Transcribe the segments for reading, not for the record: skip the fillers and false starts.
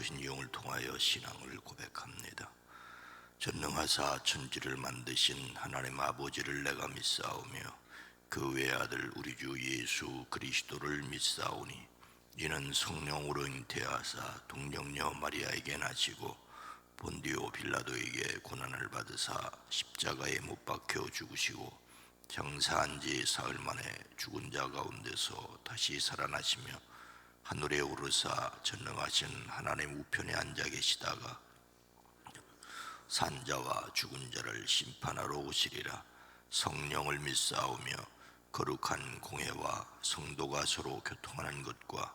세우신 영을 통하여 신앙을 고백합니다. 전능하사 천지를 만드신 하나님 아버지를 내가 믿사오며 그 외아들 우리 주 예수 그리스도를 믿사오니 이는 성령으로 잉태하사 동정녀 마리아에게 나시고 본디오 빌라도에게 고난을 받으사 십자가에 못 박혀 죽으시고 장사한 지 사흘 만에 죽은 자 가운데서 다시 살아나시며 하늘에 오르사 전능하신 하나님 우편에 앉아 계시다가 산자와 죽은 자를 심판하러 오시리라. 성령을 믿사오며 거룩한 공회와 성도가 서로 교통하는 것과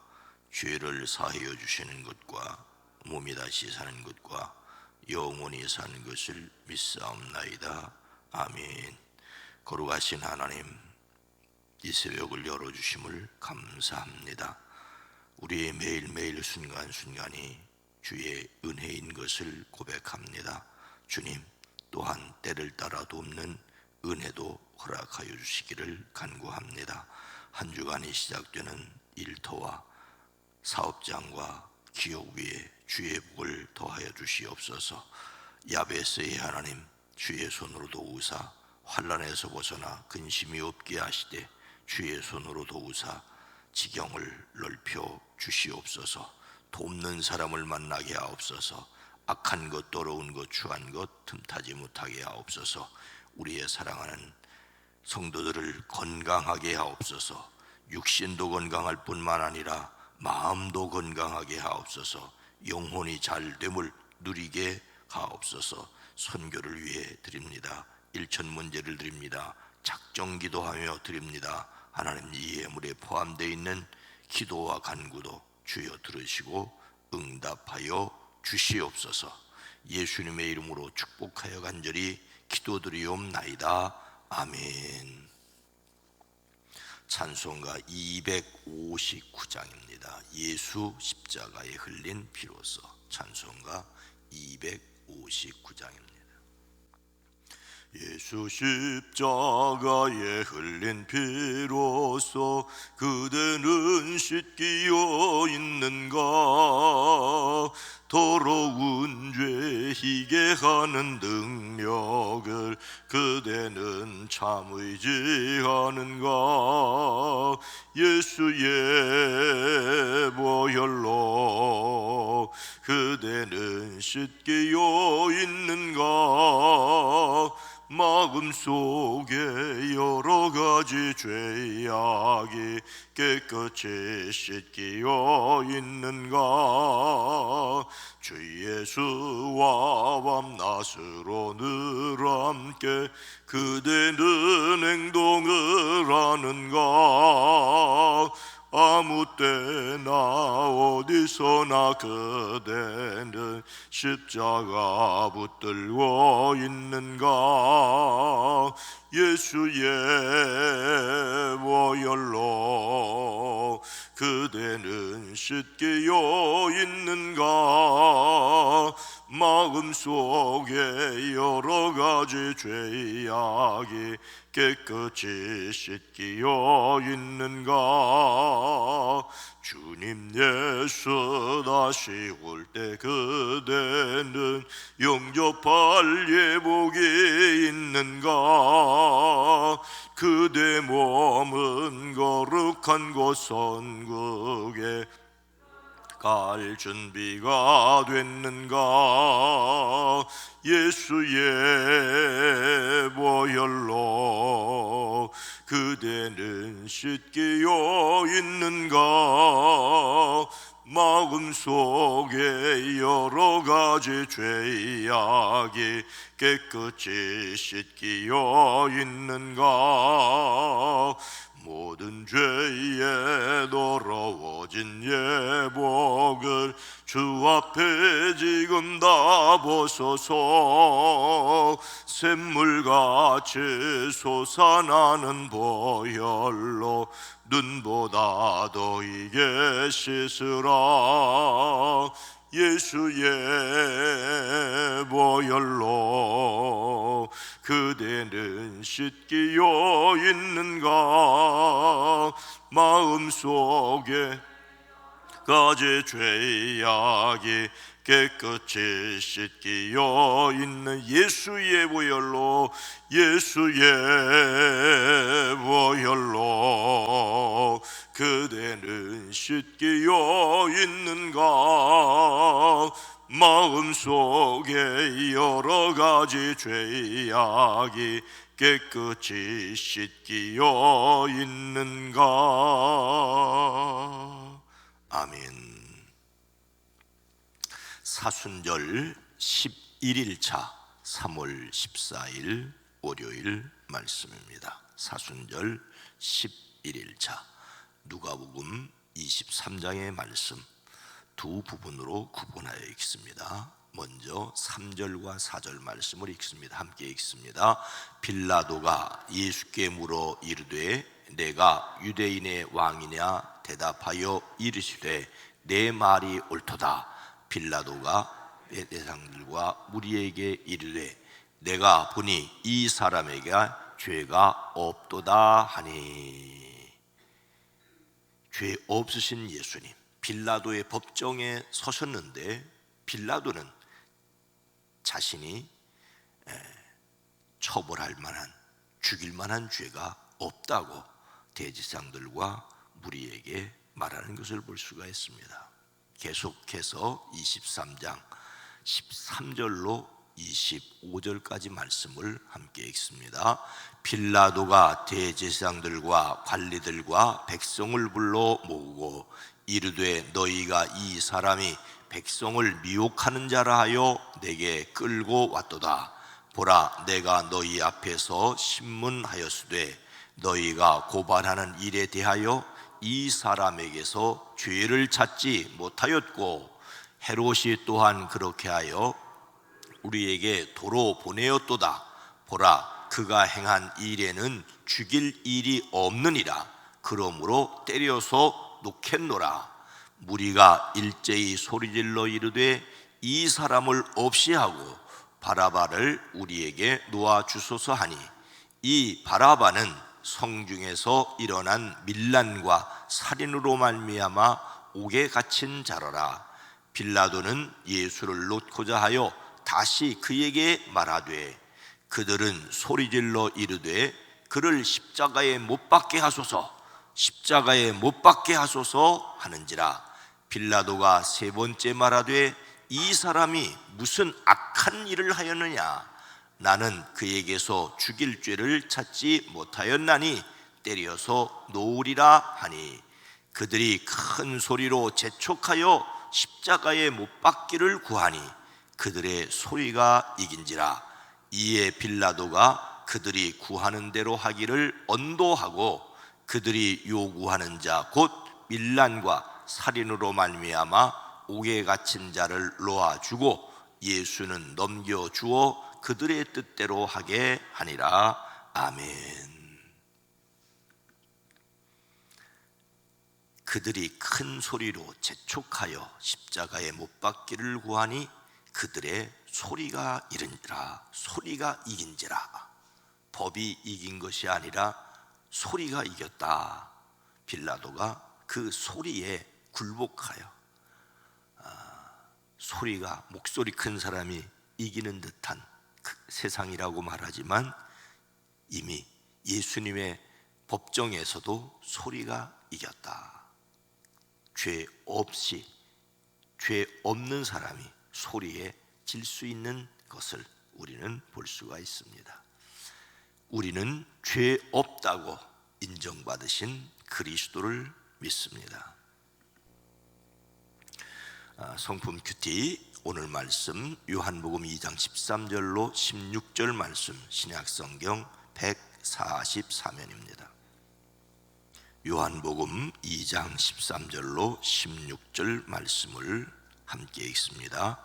죄를 사하여 주시는 것과 몸이 다시 사는 것과 영원히 사는 것을 믿사옵나이다. 아멘. 거룩하신 하나님, 이 새벽을 열어주심을 감사합니다. 우리의 매일매일 순간순간이 주의 은혜인 것을 고백합니다. 주님, 또한 때를 따라 돕는 은혜도 허락하여 주시기를 간구합니다. 한 주간이 시작되는 일터와 사업장과 기업 위에 주의 복을 더하여 주시옵소서. 야베스의 하나님, 주의 손으로 도우사 환난에서 벗어나 근심이 없게 하시되 주의 손으로 도우사 지경을 넓혀 주시옵소서. 돕는 사람을 만나게 하옵소서. 악한 것, 더러운 것, 추한 것 틈타지 못하게 하옵소서. 우리의 사랑하는 성도들을 건강하게 하옵소서. 육신도 건강할 뿐만 아니라 마음도 건강하게 하옵소서. 영혼이 잘됨을 누리게 하옵소서. 선교를 위해 드립니다. 일천 문제를 드립니다. 작정기도하며 드립니다. 하나님, 이 예물에 포함되어 있는 기도와 간구도 주여 들으시고 응답하여 주시옵소서. 예수님의 이름으로 축복하여 간절히 기도드리옵나이다. 아멘. 찬송가 259장입니다. 예수 십자가에 흘린 피로써. 찬송가 259장입니다. 예수 십자가에 흘린 피로써 그대는 씻기어 있는가? 더러운 죄 희게 하는 능력을 그대는 참 의지하는가? 예수의 보혈로 그대는 씻기어 있는가? 마음속에 여러 가지 죄악이 깨끗이 씻기어 있는가? 주 예수와 밤낮으로 늘 함께 그대는 행동을 하는가? 아무 때나 어디서나 그대는 십자가 붙들고 있는가? 예수의 보혈로 그대는 씻기어 있는가? 마음속에 여러 가지 죄악이 깨끗이 씻기어 있는가? 주님 예수 다시 올 때 그대는 영접할 예복이 있는가? 그대 몸은 거룩한 곳 선국에 갈 준비가 됐는가? 예수의 보혈로 그대는 씻기어 있는가? 마음속에 여러 가지 죄악이 깨끗이 씻기어 있는가? 모든 죄에 더러워진 예복을 주 앞에 지금 다 벗어서 샘물같이 솟아나는 보혈로 눈보다 더 이게 씻으라. 예수의 보혈로 그대는 씻기어 있는가? 마음속에 가지 죄악이 깨끗이 씻기어 있는 예수의 보혈로, 예수의 보혈로 그대는 씻기어 있는가? 마음속에 여러 가지 죄악이 깨끗이 씻기어 있는가? 아멘. 사순절 11일차 3월 14일 월요일 말씀입니다. 사순절 11일차 누가복음 23장의 말씀 두 부분으로 구분하여 읽습니다. 먼저 3절과 4절 말씀을 읽습니다. 함께 읽습니다. 빌라도가 예수께 물어 이르되 내가 유대인의 왕이냐 대답하여 이르시되 내 말이 옳도다. 빌라도가 대상들과 무리에게 이르되 내가 보니 이 사람에게 죄가 없도다 하니. 죄 없으신 예수님, 빌라도의 법정에 서셨는데 빌라도는 자신이 처벌할 만한, 죽일 만한 죄가 없다고 대제사장들과 무리에게 말하는 것을 볼 수가 있습니다. 계속해서 23장 13절로 25절까지 말씀을 함께 읽습니다. 빌라도가 대제사장들과 관리들과 백성을 불러 모으고 이르되 너희가 이 사람이 백성을 미혹하는 자라 하여 내게 끌고 왔도다. 보라, 내가 너희 앞에서 신문하였으되 너희가 고발하는 일에 대하여 이 사람에게서 죄를 찾지 못하였고 헤롯이 또한 그렇게 하여 우리에게 도로 보내었도다. 보라, 그가 행한 일에는 죽일 일이 없느니라. 그러므로 때려서 놓겠노라. 무리가 일제히 소리질러 이르되 이 사람을 없이 하고 바라바를 우리에게 놓아 주소서 하니, 이 바라바는 성중에서 일어난 밀란과 살인으로 말미암아 옥에 갇힌 자로라. 빌라도는 예수를 놓고자 하여 다시 그에게 말하되 그들은 소리질러 이르되 그를 십자가에 못 박게 하소서, 십자가에 못 박게 하소서 하는지라. 빌라도가 세 번째 말하되 이 사람이 무슨 악한 일을 하였느냐? 나는 그에게서 죽일 죄를 찾지 못하였나니 때려서 놓으리라 하니, 그들이 큰 소리로 재촉하여 십자가에 못 박기를 구하니 그들의 소리가 이긴지라. 이에 빌라도가 그들이 구하는 대로 하기를 언도하고 그들이 요구하는 자 곧 밀란과 살인으로 말미암아 옥에 갇힌 자를 놓아주고 예수는 넘겨주어 그들의 뜻대로 하게 하니라. 아멘. 그들이 큰 소리로 재촉하여 십자가에 못 박기를 구하니 그들의 소리가 이른지라. 소리가 이긴지라. 법이 이긴 것이 아니라 소리가 이겼다. 빌라도가 그 소리에 굴복하여 소리가, 목소리 큰 사람이 이기는 듯한 그 세상이라고 말하지만 이미 예수님의 법정에서도 소리가 이겼다. 죄 없는 사람이 소리에 질 수 있는 것을 우리는 볼 수가 있습니다. 우리는 죄 없다고 인정받으신 그리스도를 믿습니다. 성품 큐티 오늘 말씀 요한복음 2장 13절로 16절 말씀, 신약성경 144면입니다. 요한복음 2장 13절로 16절 말씀을 함께 읽습니다.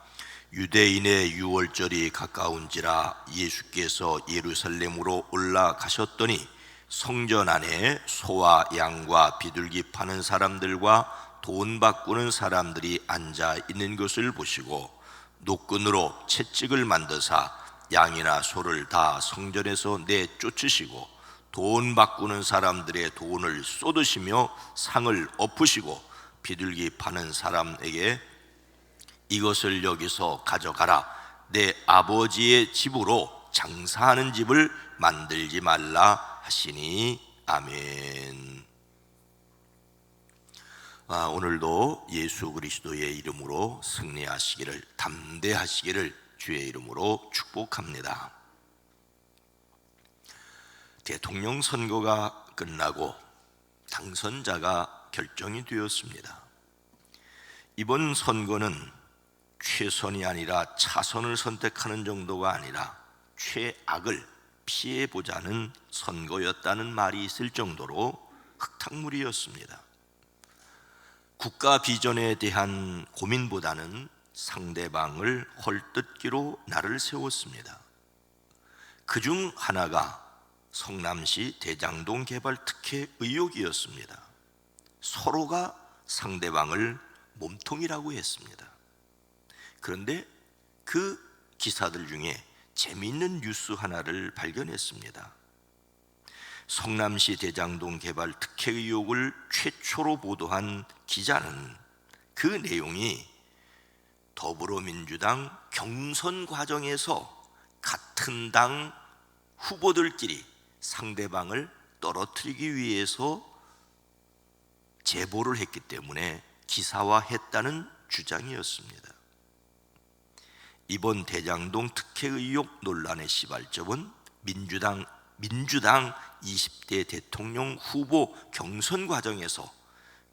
유대인의 유월절이 가까운지라 예수께서 예루살렘으로 올라가셨더니 성전 안에 소와 양과 비둘기 파는 사람들과 돈 바꾸는 사람들이 앉아 있는 것을 보시고 노끈으로 채찍을 만드사 양이나 소를 다 성전에서 내쫓으시고 돈 바꾸는 사람들의 돈을 쏟으시며 상을 엎으시고 비둘기 파는 사람에게 이것을 여기서 가져가라, 내 아버지의 집으로 장사하는 집을 만들지 말라 하시니. 아멘. 오늘도 예수 그리스도의 이름으로 승리하시기를, 담대하시기를 주의 이름으로 축복합니다. 대통령 선거가 끝나고 당선자가 결정이 되었습니다. 이번 선거는 최선이 아니라 차선을 선택하는 정도가 아니라 최악을 피해보자는 선거였다는 말이 있을 정도로 흙탕물이었습니다. 국가 비전에 대한 고민보다는 상대방을 헐뜯기로 날을 세웠습니다. 그중 하나가 성남시 대장동 개발 특혜 의혹이었습니다. 서로가 상대방을 몸통이라고 했습니다. 그런데 그 기사들 중에 재미있는 뉴스 하나를 발견했습니다. 성남시 대장동 개발 특혜 의혹을 최초로 보도한 기자는 그 내용이 더불어민주당 경선 과정에서 같은 당 후보들끼리 상대방을 떨어뜨리기 위해서 제보를 했기 때문에 기사화했다는 주장이었습니다. 이번 대장동 특혜 의혹 논란의 시발점은 민주당 20대 대통령 후보 경선 과정에서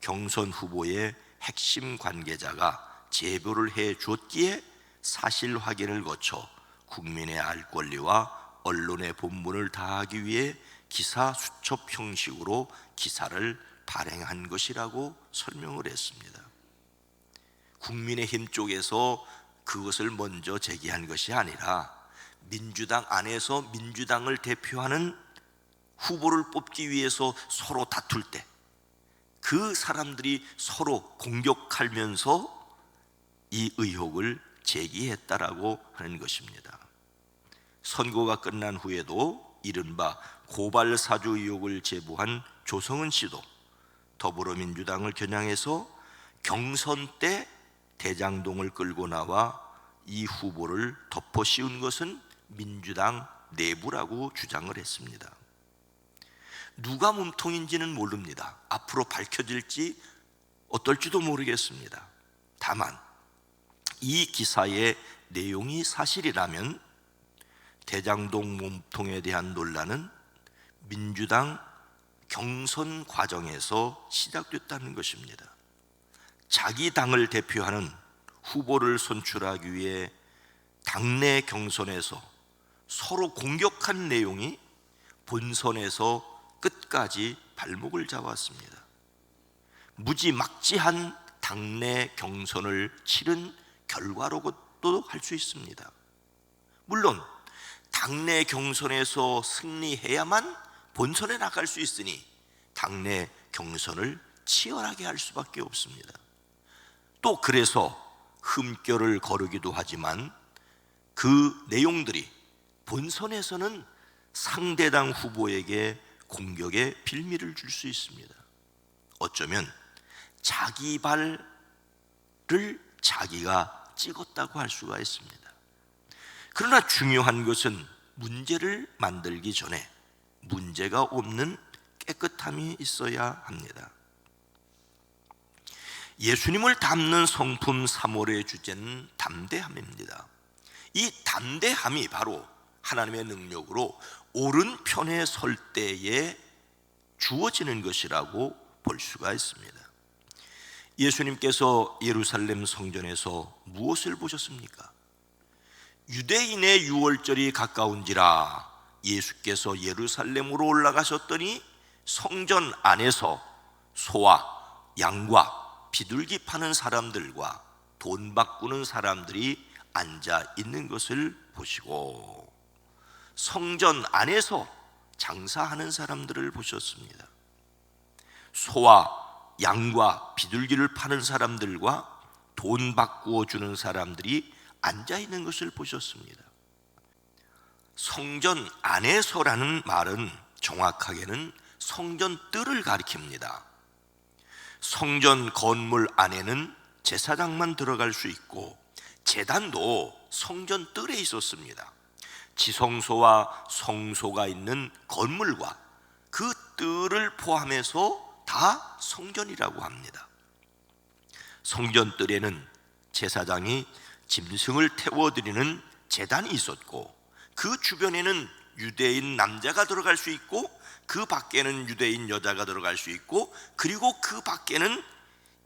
경선 후보의 핵심 관계자가 제보를 해 줬기에 사실 확인을 거쳐 국민의 알 권리와 언론의 본분을 다하기 위해 기사 수첩 형식으로 기사를 발행한 것이라고 설명을 했습니다. 국민의힘 쪽에서 그것을 먼저 제기한 것이 아니라 민주당 안에서 민주당을 대표하는 후보를 뽑기 위해서 서로 다툴 때 그 사람들이 서로 공격하면서 이 의혹을 제기했다라고 하는 것입니다. 선거가 끝난 후에도 이른바 고발사주 의혹을 제보한 조성은 씨도 더불어민주당을 겨냥해서 경선 때 대장동을 끌고 나와 이 후보를 덮어 씌운 것은 민주당 내부라고 주장을 했습니다. 누가 몸통인지는 모릅니다. 앞으로 밝혀질지 어떨지도 모르겠습니다. 다만 이 기사의 내용이 사실이라면 대장동 몸통에 대한 논란은 민주당 경선 과정에서 시작됐다는 것입니다. 자기 당을 대표하는 후보를 선출하기 위해 당내 경선에서 서로 공격한 내용이 본선에서 끝까지 발목을 잡았습니다. 무지막지한 당내 경선을 치른 결과로도 할 수 있습니다. 물론 당내 경선에서 승리해야만 본선에 나갈 수 있으니 당내 경선을 치열하게 할 수밖에 없습니다. 또 그래서 흠결을 거르기도 하지만 그 내용들이 본선에서는 상대당 후보에게 공격의 빌미를 줄 수 있습니다. 어쩌면 자기 발을 자기가 찍었다고 할 수가 있습니다. 그러나 중요한 것은 문제를 만들기 전에 문제가 없는 깨끗함이 있어야 합니다. 예수님을 담는 성품 3월의 주제는 담대함입니다. 이 담대함이 바로 하나님의 능력으로 오른편에 설 때에 주어지는 것이라고 볼 수가 있습니다. 예수님께서 예루살렘 성전에서 무엇을 보셨습니까? 유대인의 유월절이 가까운지라 예수께서 예루살렘으로 올라가셨더니 성전 안에서 소와 양과 비둘기 파는 사람들과 돈 바꾸는 사람들이 앉아 있는 것을 보시고 성전 안에서 장사하는 사람들을 보셨습니다. 소와 양과 비둘기를 파는 사람들과 돈 바꾸어 주는 사람들이 앉아 있는 것을 보셨습니다. 성전 안에서라는 말은 정확하게는 성전 뜰을 가리킵니다. 성전 건물 안에는 제사장만 들어갈 수 있고 제단도 성전 뜰에 있었습니다. 지성소와 성소가 있는 건물과 그 뜰을 포함해서 다 성전이라고 합니다. 성전 뜰에는 제사장이 짐승을 태워드리는 제단이 있었고 그 주변에는 유대인 남자가 들어갈 수 있고 그 밖에는 유대인 여자가 들어갈 수 있고 그리고 그 밖에는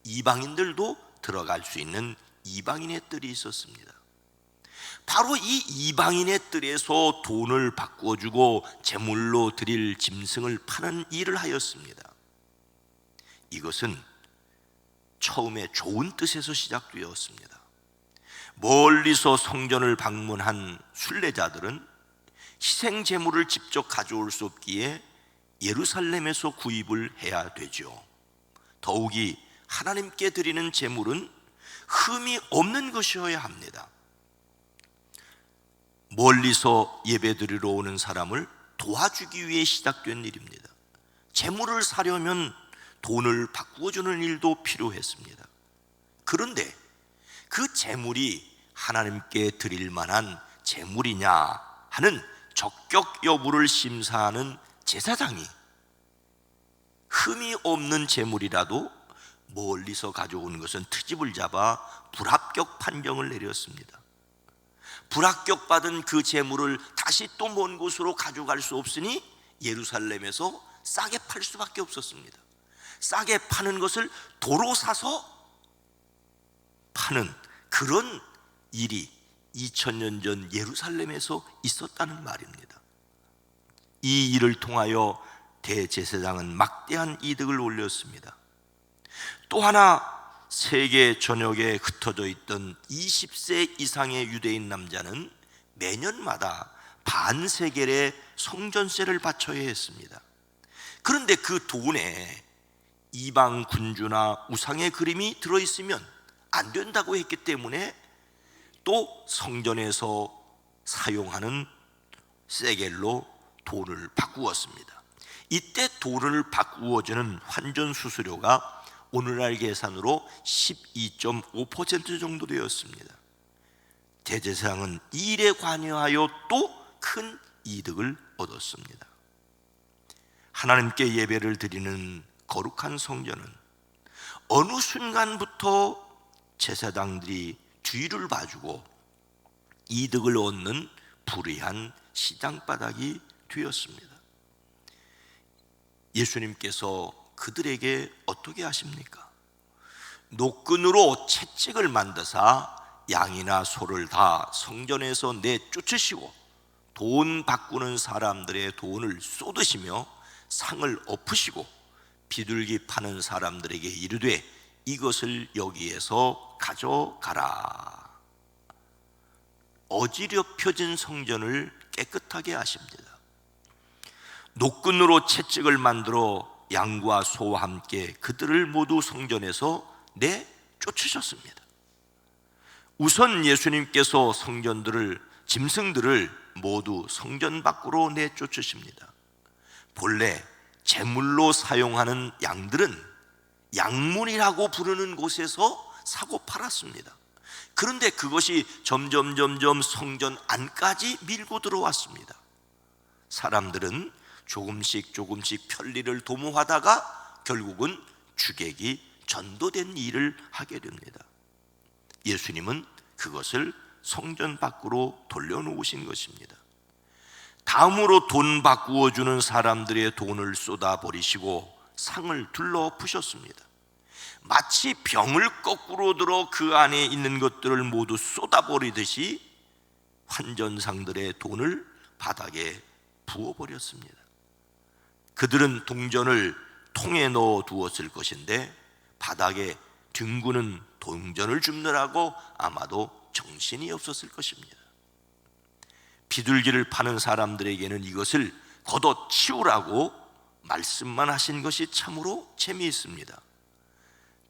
이방인들도 들어갈 수 있는 이방인의 뜰이 있었습니다. 바로 이 이방인의 뜰에서 돈을 바꾸어주고 제물로 드릴 짐승을 파는 일을 하였습니다. 이것은 처음에 좋은 뜻에서 시작되었습니다. 멀리서 성전을 방문한 순례자들은 희생 제물을 직접 가져올 수 없기에 예루살렘에서 구입을 해야 되죠. 더욱이 하나님께 드리는 제물은 흠이 없는 것이어야 합니다. 멀리서 예배드리러 오는 사람을 도와주기 위해 시작된 일입니다. 제물을 사려면 돈을 바꾸어주는 일도 필요했습니다. 그런데 그 제물이 하나님께 드릴 만한 제물이냐 하는 적격 여부를 심사하는 제사장이 흠이 없는 제물이라도 멀리서 가져온 것은 트집을 잡아 불합격 판정을 내렸습니다. 불합격받은 그 제물을 다시 또 먼 곳으로 가져갈 수 없으니 예루살렘에서 싸게 팔 수밖에 없었습니다. 싸게 파는 것을 도로 사서 파는 그런 일이 2000년 전 예루살렘에서 있었다는 말입니다. 이 일을 통하여 대제사장은 막대한 이득을 올렸습니다. 또 하나 세계 전역에 흩어져 있던 20세 이상의 유대인 남자는 매년마다 반세겔의 성전세를 바쳐야 했습니다. 그런데 그 돈에 이방 군주나 우상의 그림이 들어있으면 안 된다고 했기 때문에 또 성전에서 사용하는 세겔로 돈을 바꾸었습니다. 이때 돈을 바꾸어주는 환전 수수료가 오늘날 계산으로 12.5% 정도 되었습니다. 대제사장은 이 일에 관여하여 또 큰 이득을 얻었습니다. 하나님께 예배를 드리는 거룩한 성전은 어느 순간부터 제사장들이 뒤를 봐주고 이득을 얻는 불의한 시장바닥이 되었습니다. 예수님께서 그들에게 어떻게 하십니까? 노끈으로 채찍을 만드사 양이나 소를 다 성전에서 내쫓으시고 돈 바꾸는 사람들의 돈을 쏟으시며 상을 엎으시고 비둘기 파는 사람들에게 이르되 이것을 여기에서 가져가라. 어지럽혀진 성전을 깨끗하게 하십니다. 노끈으로 채찍을 만들어 양과 소와 함께 그들을 모두 성전에서 내쫓으셨습니다. 우선 예수님께서 짐승들을 모두 성전 밖으로 내쫓으십니다. 본래 제물로 사용하는 양들은 양문이라고 부르는 곳에서 사고 팔았습니다. 그런데 그것이 점점 성전 안까지 밀고 들어왔습니다. 사람들은 조금씩 편리를 도모하다가 결국은 주객이 전도된 일을 하게 됩니다. 예수님은 그것을 성전 밖으로 돌려놓으신 것입니다. 다음으로 돈 바꾸어 주는 사람들의 돈을 쏟아버리시고 상을 둘러부셨습니다. 마치 병을 거꾸로 들어 그 안에 있는 것들을 모두 쏟아버리듯이 환전상들의 돈을 바닥에 부어버렸습니다. 그들은 동전을 통에 넣어 두었을 것인데 바닥에 뒹구는 동전을 줍느라고 아마도 정신이 없었을 것입니다. 비둘기를 파는 사람들에게는 이것을 걷어치우라고 말씀만 하신 것이 참으로 재미있습니다.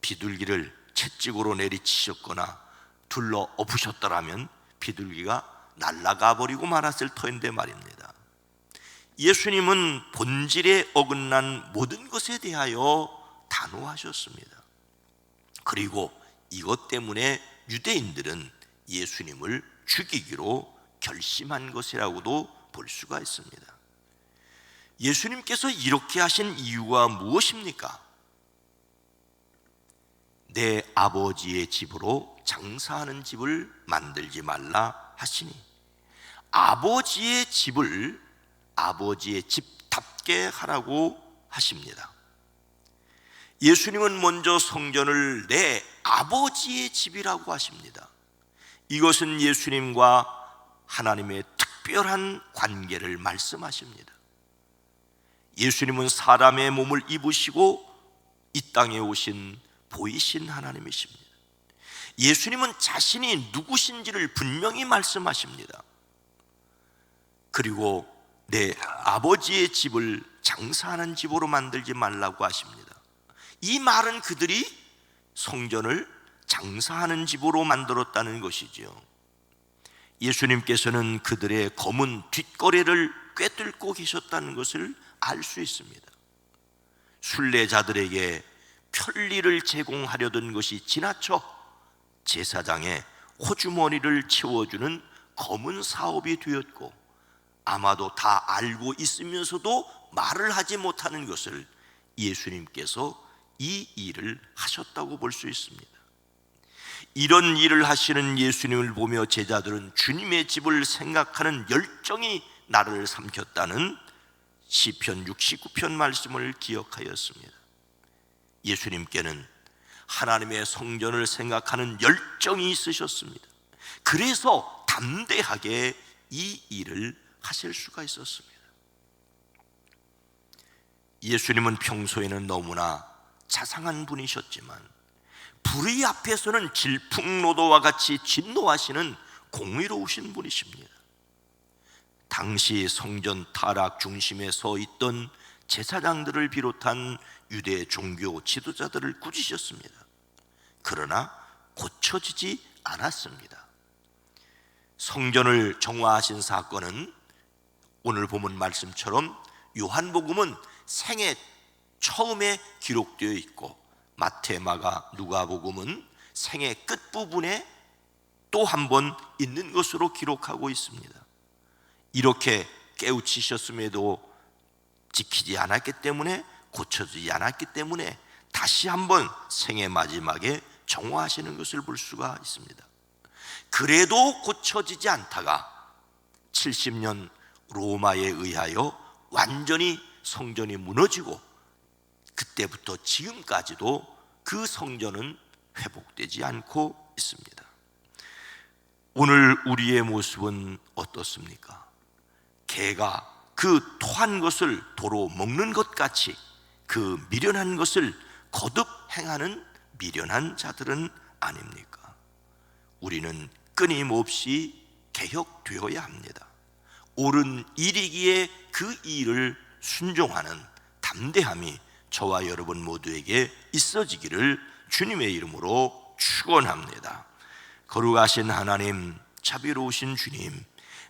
비둘기를 채찍으로 내리치셨거나 둘러 엎으셨더라면 비둘기가 날아가 버리고 말았을 터인데 말입니다. 예수님은 본질에 어긋난 모든 것에 대하여 다 단호하셨습니다. 그리고 이것 때문에 유대인들은 예수님을 죽이기로 결심한 것이라고도 볼 수가 있습니다. 예수님께서 이렇게 하신 이유가 무엇입니까? 내 아버지의 집으로 장사하는 집을 만들지 말라 하시니, 아버지의 집을 아버지의 집답게 하라고 하십니다. 예수님은 먼저 성전을 내 아버지의 집이라고 하십니다. 이것은 예수님과 하나님의 특별한 관계를 말씀하십니다. 예수님은 사람의 몸을 입으시고 이 땅에 오신 보이신 하나님이십니다. 예수님은 자신이 누구신지를 분명히 말씀하십니다. 그리고 내 아버지의 집을 장사하는 집으로 만들지 말라고 하십니다. 이 말은 그들이 성전을 장사하는 집으로 만들었다는 것이죠. 예수님께서는 그들의 검은 뒷거래를 꿰뚫고 계셨다는 것을 알 수 있습니다. 순례자들에게 편리를 제공하려던 것이 지나쳐 제사장의 호주머니를 채워주는 검은 사업이 되었고, 아마도 다 알고 있으면서도 말을 하지 못하는 것을 예수님께서 이 일을 하셨다고 볼 수 있습니다. 이런 일을 하시는 예수님을 보며 제자들은 주님의 집을 생각하는 열정이 나를 삼켰다는 시편 69편 말씀을 기억하였습니다. 예수님께는 하나님의 성전을 생각하는 열정이 있으셨습니다. 그래서 담대하게 이 일을 하실 수가 있었습니다. 예수님은 평소에는 너무나 자상한 분이셨지만 불의 앞에서는 질풍노도와 같이 진노하시는 공의로우신 분이십니다. 당시 성전 타락 중심에 서 있던 제사장들을 비롯한 유대 종교 지도자들을 꾸짖으셨습니다. 그러나 고쳐지지 않았습니다. 성전을 정화하신 사건은 오늘 본문 말씀처럼 요한복음은 생애 처음에 기록되어 있고, 마태, 마가, 누가복음은 생애 끝부분에 또 한 번 있는 것으로 기록하고 있습니다. 이렇게 깨우치셨음에도 지키지 않았기 때문에, 고쳐지지 않았기 때문에 다시 한번 생애 마지막에 정화하시는 것을 볼 수가 있습니다. 그래도 고쳐지지 않다가 70년 로마에 의하여 완전히 성전이 무너지고, 그때부터 지금까지도 그 성전은 회복되지 않고 있습니다. 오늘 우리의 모습은 어떻습니까? 개가 그 토한 것을 도로 먹는 것 같이 그 미련한 것을 거듭 행하는 미련한 자들은 아닙니까? 우리는 끊임없이 개혁되어야 합니다. 옳은 일이기에 그 일을 순종하는 담대함이 저와 여러분 모두에게 있어지기를 주님의 이름으로 축원합니다. 거룩하신 하나님, 자비로우신 주님,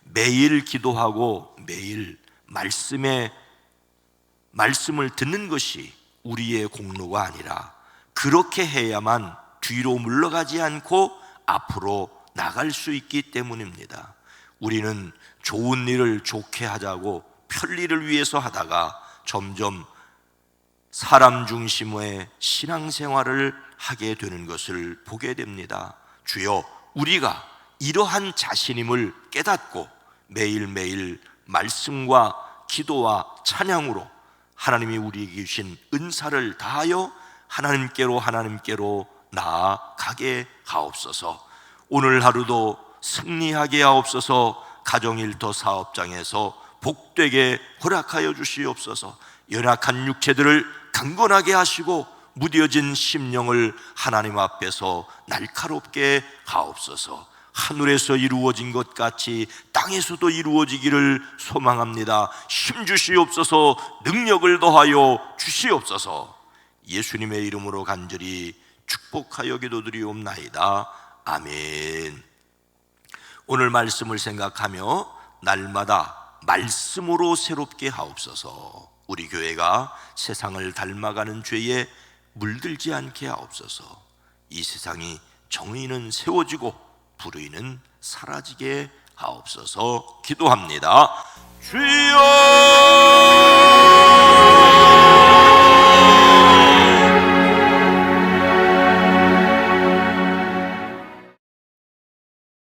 매일 기도하고 매일 말씀을 듣는 것이 우리의 공로가 아니라, 그렇게 해야만 뒤로 물러가지 않고 앞으로 나갈 수 있기 때문입니다. 우리는 좋은 일을 좋게 하자고 편리를 위해서 하다가 점점 사람 중심의 신앙생활을 하게 되는 것을 보게 됩니다. 주여, 우리가 이러한 자신임을 깨닫고 매일매일 말씀과 기도와 찬양으로 하나님이 우리에게 주신 은사를 다하여 하나님께로 나아가게 하옵소서. 오늘 하루도 승리하게 하옵소서. 가정일터 사업장에서 복되게 허락하여 주시옵소서. 연약한 육체들을 강건하게 하시고 무뎌진 심령을 하나님 앞에서 날카롭게 하옵소서. 하늘에서 이루어진 것 같이 땅에서도 이루어지기를 소망합니다. 힘 주시옵소서. 능력을 더하여 주시옵소서. 예수님의 이름으로 간절히 축복하여 기도드리옵나이다. 아멘. 오늘 말씀을 생각하며 날마다 말씀으로 새롭게 하옵소서. 우리 교회가 세상을 닮아가는 죄에 물들지 않게 하옵소서. 이 세상이 정의는 세워지고 불의는 사라지게 하옵소서. 기도합니다. 주여